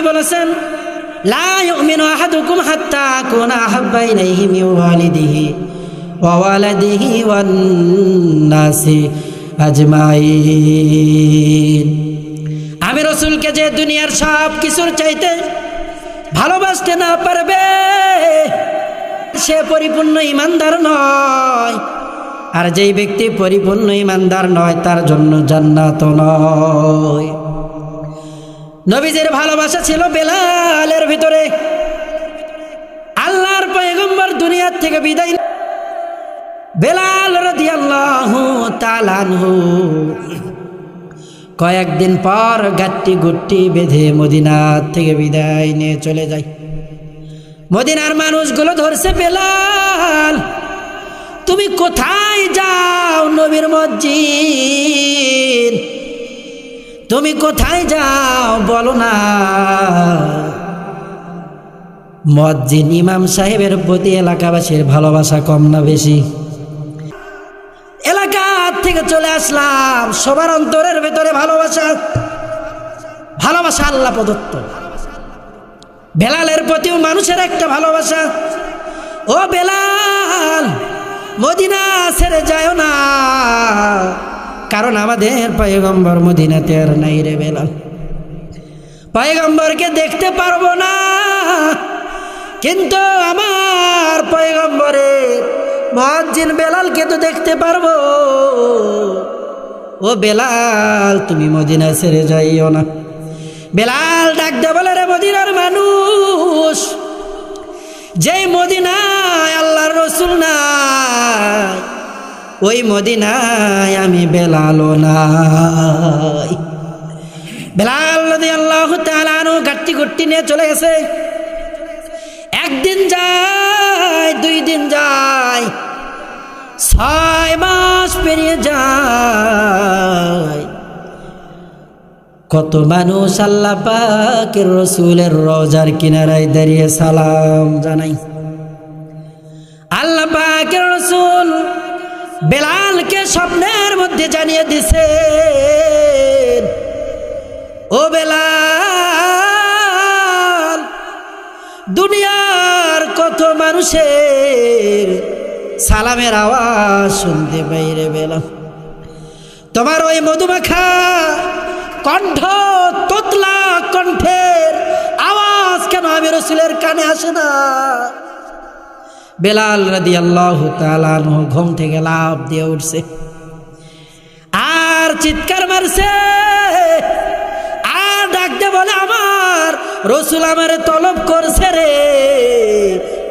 বলেছেন, লা ইউমিনু আহাদুকুম হাত্তা আকুনা আহাব্বা ইলাইহি মিন ওয়ালিদিহি ওয়া ওয়ালাদিহি ওয়ান নাসি আজমাইন। আমি রাসূলকে যে দুনিয়ার সব কিছুর চাইতে ভালোবাসতে না পারবে, সে পরিপূর্ণ ঈমানদার নয়। আর যেই ব্যক্তি পরিপূর্ণ ঈমানদার নয়, তার জন্য জান্নাত নয়। নবীজির ভালোবাসা ছিল বেলালের ভিতরে। আল্লাহর পয়গম্বর দুনিয়ার থেকে বিদায়, বেলাল রাদিয়াল্লাহু তাআলা আনহু কয়েকদিন পর গাট্টি গুট্টি বেঁধে মদিনা থেকে বিদায় নিয়ে চলে যায়। মদিনার মানুষগুলো ধরছে, বেলাল তুমি কোথায় যাও? নবীর মসজিদ, তুমি কোথায় যাও বলো না। মসজিদ ইমাম সাহেবের প্রতি এলাকাবাসীর ভালোবাসা কম না বেশি? এলাকা থেকে চলে আসলাম, সবার অন্তরের ভেতরে ভালোবাসা, ভালোবাসা আল্লাহ প্রদত্ত। বেলালের প্রতিও মানুষের একটা ভালোবাসা। ও বেলাল, মদিনা ছেড়ে যায় না, কারণ আমাদের পয়গম্বর মদিনাতে আর নাই রে বেলাল। পয়গম্বরকে দেখতে পারবো না, কিন্তু আমার পয়গম্বরের মুয়াজ্জিন বেলালকে তো দেখতে পারবো। ও বেলাল, তুমি মদিনা ছেড়ে যাইও না। বেলাল ডাক দে বলে, রে মদিনার মানুষ, যেই মদিনায় আল্লাহর রাসূল নাই, ওই মদিনায় আমি বেলালও নাই। বেলাল রাদিয়াল্লাহু তাআলা আনহু গাট্টি গুট্টি নিয়ে চলে গেছে। একদিন যায়, 2 দিন যায়, 6 মাস পেরিয়ে যায়। কত মানুষ আল্লাহ পাকের রাসূলের রওজার কিনারায় দাঁড়িয়ে সালাম জানাই। আল্লাহ পাকের রাসূল বেলালকে স্বপ্নের মধ্যে জানিয়ে দিছে, ও বেলাল, দুনিয়ার কত মানুষের সালামের আওয়াজ শুনতে বাইরে বেলাল, তোমার ওই মধুমাখা কণ্ঠ, তোতলা কণ্ঠের আওয়াজ কেন আমি রাসূলের কানে আসে না? বেলাল রাদিয়াল্লাহু তাআলা আনহু ঘুম থেকে লাফ দিয়ে উঠছে আর চিৎকার মারছে, আর ডাকতে বলে, আমার রাসূল আমারে তলব করছে রে,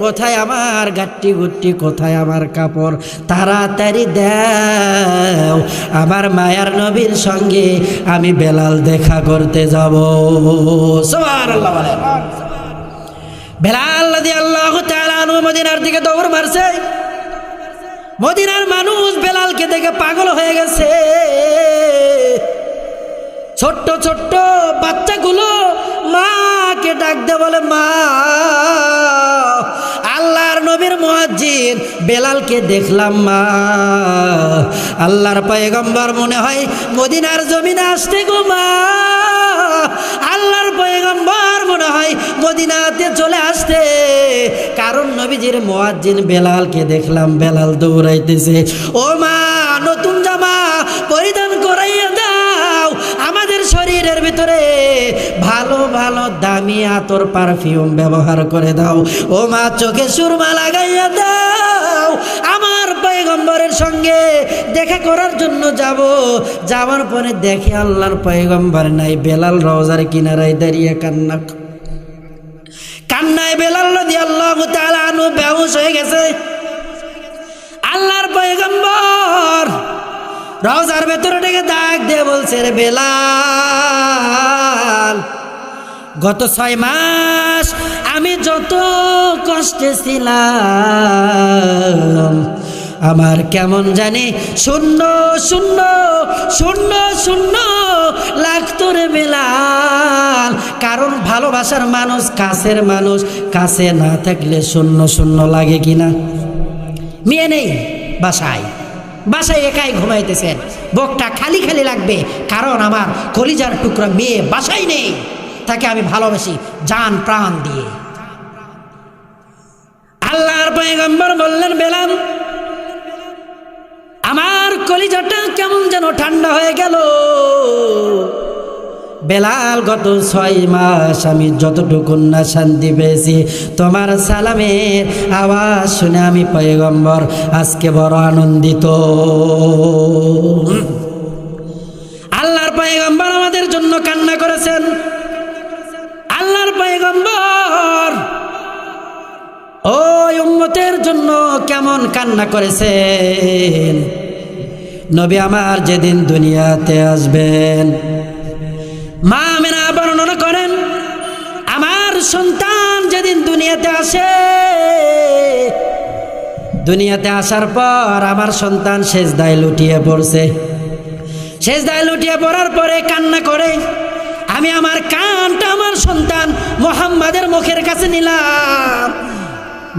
কোথায় আমার গাট্টি গুট্টি, কোথায় আমার কাপড়, তাড়াতাড়ি দাও, আমার মায়ার নবীর সঙ্গে আমি বেলাল দেখা করতে যাব। সুবহানাল্লাহ বলেন। বেলাল রাদিয়াল্লাহু তাআলা আনহু মদিনার দিকে দৌড় মারছে। মদিনার মানুষ বেলালকে দেখে পাগল হয়ে গেছে। ছোট্ট ছোট্ট বাচ্চাগুলো মাকে ডাক দে বলে, মা, আল্লাহর নবীর মুয়াজ্জিন বেলালকে দেখলাম মা, আল্লাহর পয়গম্বর মনে হয় মদিনার জমিনে আসতে গো মা, আল্লাহর পয়গম্বর মনে হয় মদিনাতে চলে আসতে, কারণ নবীজির মুয়াজ্জিন বেলালকে দেখলাম, বেলাল দৌড়াইতেছে। ও মা, নতুন জামা পরিধান করাইয়া দাও, আমাদের শরীরের ভিতরে ভালো ভালো দামি আতর পারফিউম ব্যবহার করে দাও। ও মা, চোখে সুরমা লাগাইয়া দাও, আমার পয়গম্বরের সঙ্গে দেখা করার জন্য যাব। যাওয়ার পরে দেখে আল্লাহর পয়গম্বর নাই, বেলাল রওজার কিনারায় দাঁড়িয়ে কান্নায় বেলাল রাদিয়াল্লাহু তাআলা আনহু বেহুশ হয়ে গেছে। আল্লাহর পয়গম্বর রওজার ভেতরে ডেকে ডাক দিয়ে বলছে, রে বেলাল, গত 6 মাস আমি যত কষ্টে ছিলাম, আমার কেমন জানি শূন্য শূন্য শূন্য শূন্য লাগতো রে বেলাল, কারণ ভালোবাসার মানুষ, কাছের মানুষ কাছে না থাকলে শূন্য শূন্য লাগে কিনা? মেয়ে নেই বাসায়, বাসায় একাই ঘুমাইতেছেন, বুকটা খালি খালি লাগবে, কারণ আমার কলিজার টুকরা মেয়ে বাসায় নেই। তাকে আমি ভালোবাসি জান প্রাণ দিয়ে। আল্লাহর পয়গম্বর বললেন, বেলাল, আমার কলিজাটা কেমন যেন ঠান্ডা হয়ে গেল। বেলাল, গত 6 মাস আমি যতটুকু না শান্তি পেয়েছি তোমার সালামের আওয়াজ শুনে আমি পয়গম্বর আজকে বড় আনন্দিত। আল্লাহর পয়গম্বর আমাদের জন্য কান্না করেছেন। আল্লাহর পয়গম্বর ওই উম্মতের জন্য কেমন কান্না করেছেন। নবী আমার যেদিন দুনিয়াতে আসবেন, মা আমিনা বর্ণনা করেন, আমার সন্তান যেদিন দুনিয়াতে আসে, দুনিয়াতে আসার পর আমার সন্তান সেজদায় লুটিয়ে পড়ছে। সেজদায় লুটিয়ে পড়ার পরে কান্না করে। আমি আমার কানটা আমার সন্তান মুহাম্মাদের মুখের কাছে নিলাম।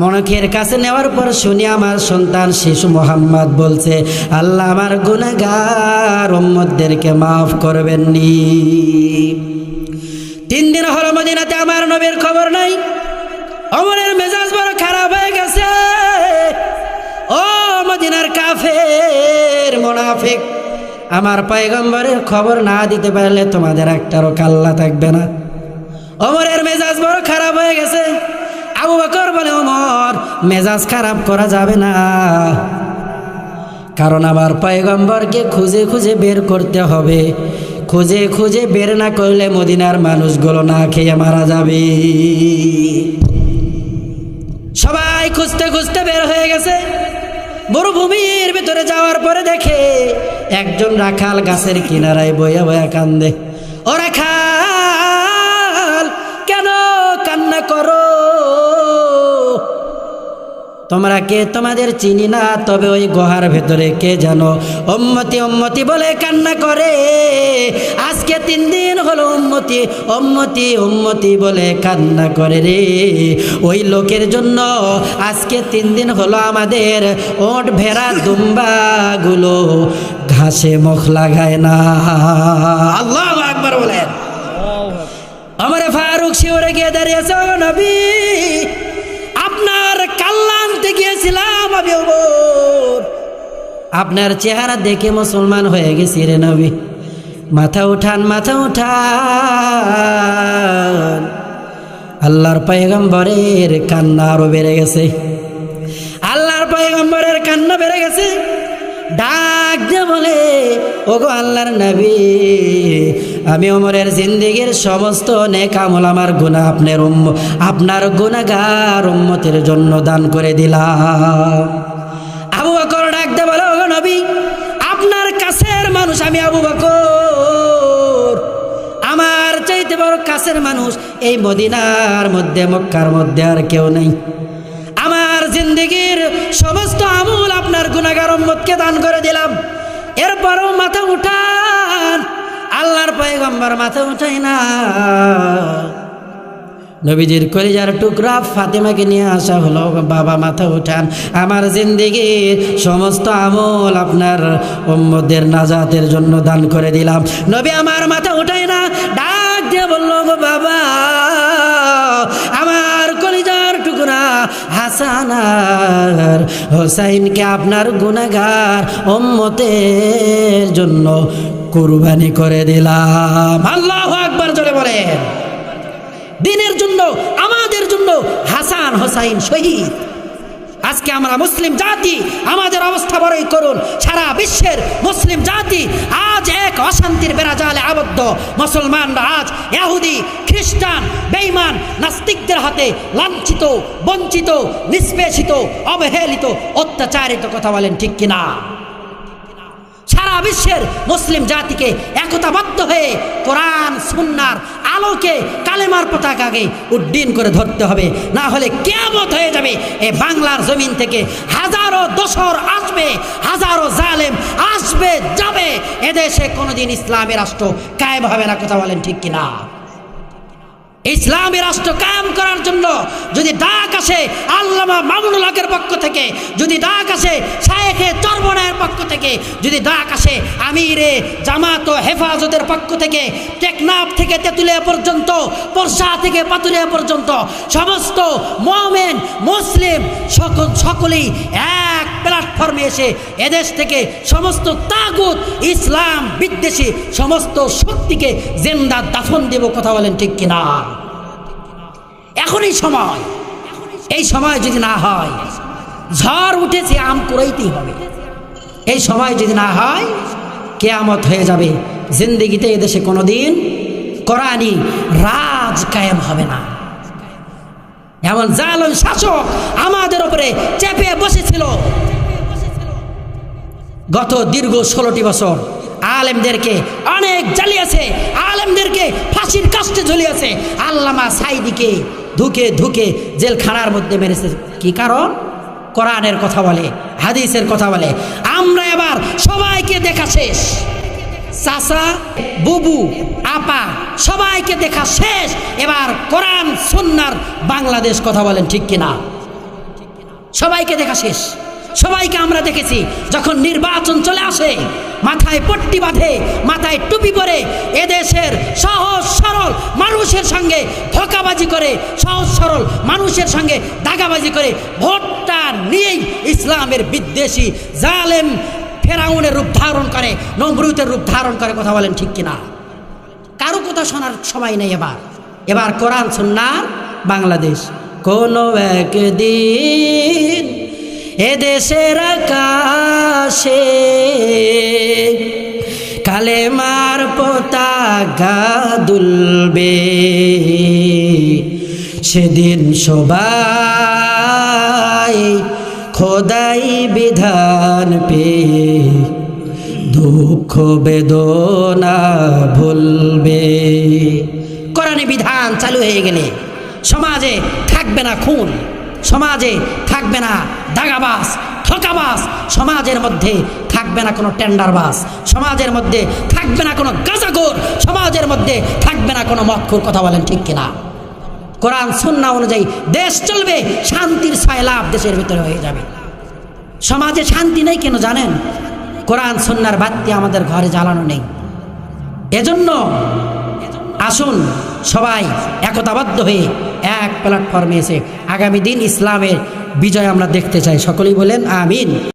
মুখের কাছে নেওয়ার পর শুনি আমার সন্তান শিশু মুহাম্মদ বলছে, আল্লাহ আমার গুনাহগার উম্মতদেরকে মাফ করবেন নি। 3 দিন হলো মদিনাতে আমার নবীর খবর নাই। ওমরের মেজাজ বড় খারাপ হয়ে গেছে। ও মদিনার কাফের মুনাফিক, আমার পয়গম্বরের খবর না দিতে পারলে তোমাদের একটারও কাল্লা থাকবে না। ওমরের মেজাজ বড় খারাপ হয়ে গেছে। আবু বকর বলে, ওমর, মেজাজ খারাপ করা যাবে না, কারণ আমার পয়গম্বরকে খুঁজে খুঁজে বের করতে হবে। খুঁজে খুঁজে বের না করলে মদিনার মানুষগুলো না খেয়ে মারা যাবে। সবাই খুঁজতে খুঁজতে বের হয়ে গেছে। মরুভূমির ভিতরে যাওয়ার পরে দেখে একজন রাখাল গাছের কিনারায় বইয়া বইয়া কান্দে। ও রাখাল, কেন কান্না করো? তোমরা কে? তোমাদের চিনি না, তবে ওই গুহার ভেতরে কে জানো উম্মতি উম্মতি বলে কান্না করে। আজকে 3 দিন হলো উম্মতি উম্মতি উম্মতি বলে কান্না করে রে। ওই লোকের জন্য আজকে 3 দিন হলো আমাদের ওট ভেড়া দুম্বাগুলো ঘাসে মুখ লাগায় না। আল্লাহু আকবার বলেন। ওমর ফারুক শিওরে গিয়ে দাঁড়িয়েছে, ও নবী, আপনার কাল্লা আনতে গিয়েছিলাম আমি, আপনার চেহারা দেখে মুসলমান হয়ে গেছি রে নবী। মাথা উঠান, মাথা উঠান। আল্লাহর পয়গম্বরের কান্না আরো বেড়ে গেছে। আল্লাহর পয়গম্বরের কান্না বেড়ে গেছে। ডাক দিয়ে বলে, ওগো আল্লাহর নবী, আমি ওমরের জিন্দেগীর সমস্ত নেক আমল আমার গুনাহ আপনার গুনাহগার উম্মতের জন্য দান করে দিলাম। আবু বকর ডাক দিয়ে বলে, ওগো নবী, আপনার কাছের মানুষ আমি আবু বকর। আমার চাইতে বড় কাছের মানুষ এই মদিনার মধ্যে, মক্কার মধ্যে আর কেউ নেই। আমার জিন্দেগীর সমস্ত আমল আপনার গুনাহগার উম্মতকে দান করে দিলাম। এরপরও মাথা উঠান। আল্লাহর পয়গম্বর মাথা উঠাই না। নবীজির কলিজার টুকরা ফাতেমাকে নিয়ে আসা হলো, বাবা মাথা উঠান, আমার জিন্দেগীর সমস্ত আমল আপনার উম্মতের নাজাতের জন্য দান করে দিলাম। নবী আমার মাথা উঠাই না, ডাক দিয়ে বলল, গো বাবা, আমার কলিজার টুকরা হাসান আর হোসাইনকে আপনার গুনাহগার উম্মতের জন্য কুরবানি করে দিলাম। আল্লাহু আকবার জোরে বলেন। দিনের জন্য, আমাদের জন্য হাসান হোসাইন শহীদ। আজকে আমরা মুসলিম জাতি, আমাদের অবস্থা বড়ই করুন। সারা বিশ্বের মুসলিম জাতি আজ এক অশান্তির বেড়াজালে আবদ্ধ। মুসলমানরা আজ ইহুদি, খ্রিস্টান, বেঈমান, নাস্তিকদের হাতে লাঞ্ছিত, বঞ্চিত, নিষ্পেষিত, অবহেলিত, অত্যাচারিত। কথা বলেন ঠিক কিনা? সারা বিশ্বের মুসলিম জাতিকে একতাবদ্ধ হয়ে কোরআন সুন্নাহর আলোকে কালেমার পতাকাকে উড্ডীন করে ধরতে হবে, না হলে কিয়ামত হয়ে যাবে। এই বাংলার জমিন থেকে হাজারো দোসর আসবে, হাজারো জালেম আসবে যাবে, এদেশে কোনোদিন ইসলামের রাষ্ট্র কায়েম হবে না। কথা বলেন ঠিক কিনা? ইসলামী রাষ্ট্র কায়েম করার জন্য যদি ডাক আসে আল্লামা মামুনুল হকের পক্ষ থেকে, যদি ডাক আসে শায়েখে চরমনায়ের পক্ষ থেকে, যদি ডাক আসে আমিরে জামাত ও হেফাজতের পক্ষ থেকে, টেকনাফ থেকে তেঁতুলিয়া পর্যন্ত, পরশা থেকে পাতুরিয়া পর্যন্ত সমস্ত মুমিন মুসলিম সকলেই এক প্ল্যাটফর্মে এসে এদেশ থেকে সমস্ত তাগুত ইসলাম বিদ্বেষী সমস্ত শক্তিকে জিন্দা দাফন দেব। কথা বলেন ঠিক কিনা? এখনই সময়, এই সময় যদি না হয়, ঝড় উঠেছে আম কুড়াইতেই হবে। এই সময় যদি না হয় কিয়ামত হয়ে যাবে। জিন্দেগিতে এদেশে কোনোদিন কোরআনি রাজ কায়েম হবে না। এমন জালেম শাসক আমাদের উপরে চেপে বসেছিল গত দীর্ঘ 16টি বছর। আলেমদেরকে অনেক জ্বালিয়েছে, আলেমদেরকে ফাঁসির কাস্টে ঝুলিয়েছে। আল্লামা সাইদিকে ধুকে ধুকে জেলখানার মধ্যে মেরেছে। কি কারণ? কোরআনের কথা বলে, হাদিসের কথা বলে। আমরা এবার সবাইকে দেখা শেষ, চাচা বুবু আপা সবাইকে দেখা শেষ। এবার কোরআন সুন্নাহর বাংলাদেশ। কথা বলেন ঠিক কিনা? সবাইকে দেখা শেষ। সবাইকে আমরা দেখেছি যখন নির্বাচন চলে আসে, মাথায় পট্টি বাঁধে, মাথায় টুপি পরে এদেশের সহজ সরল মানুষের সঙ্গে ধোঁকাবাজি করে, সহজ সরল মানুষের সঙ্গে দাগাবাজি করে ভোটটা নিয়েই ইসলামের বিদ্বেষী জালেম ফেরাউনের রূপ ধারণ করে, নমরুদের রূপ ধারণ করে। কথা বলেন ঠিক কিনা? কারো কথা শোনার সময় নেই। এবার কোরআন সুন্নাহর বাংলাদেশ। কোনো একদিন এদেশের আকাশে কালেমার পতাকা দুলবে, সেদিন সবাই খোদাই বিধান পেয়ে দুঃখ বেদনা ভুলবে। কোরআনী বিধান চালু হয়ে গেলে সমাজে থাকবে না খুন, সমাজে থাকবে না দাগাবাজ ঠকাবাজ, সমাজের মধ্যে থাকবে না কোনো টেন্ডারবাজ, সমাজের মধ্যে থাকবে না কোনো গাঁজাখোর, সমাজের মধ্যে থাকবে না কোনো মদখোর। কথা বলেন ঠিক কিনা? কোরআন সুন্নাহ অনুযায়ী দেশ চলবে, শান্তির সয়লাভ দেশের ভিতরে হয়ে যাবে। সমাজে শান্তি নেই কেন জানেন? কোরআন সুন্নাহর বাতি আমাদের ঘরে জ্বালানো নেই। এজন্য আসুন সবাই একতাবদ্ধ হয়ে এক প্ল্যাটফর্মে এসে আগামী দিন ইসলামের বিজয় আমরা দেখতে চাই। সকলেই বলেন আমিন।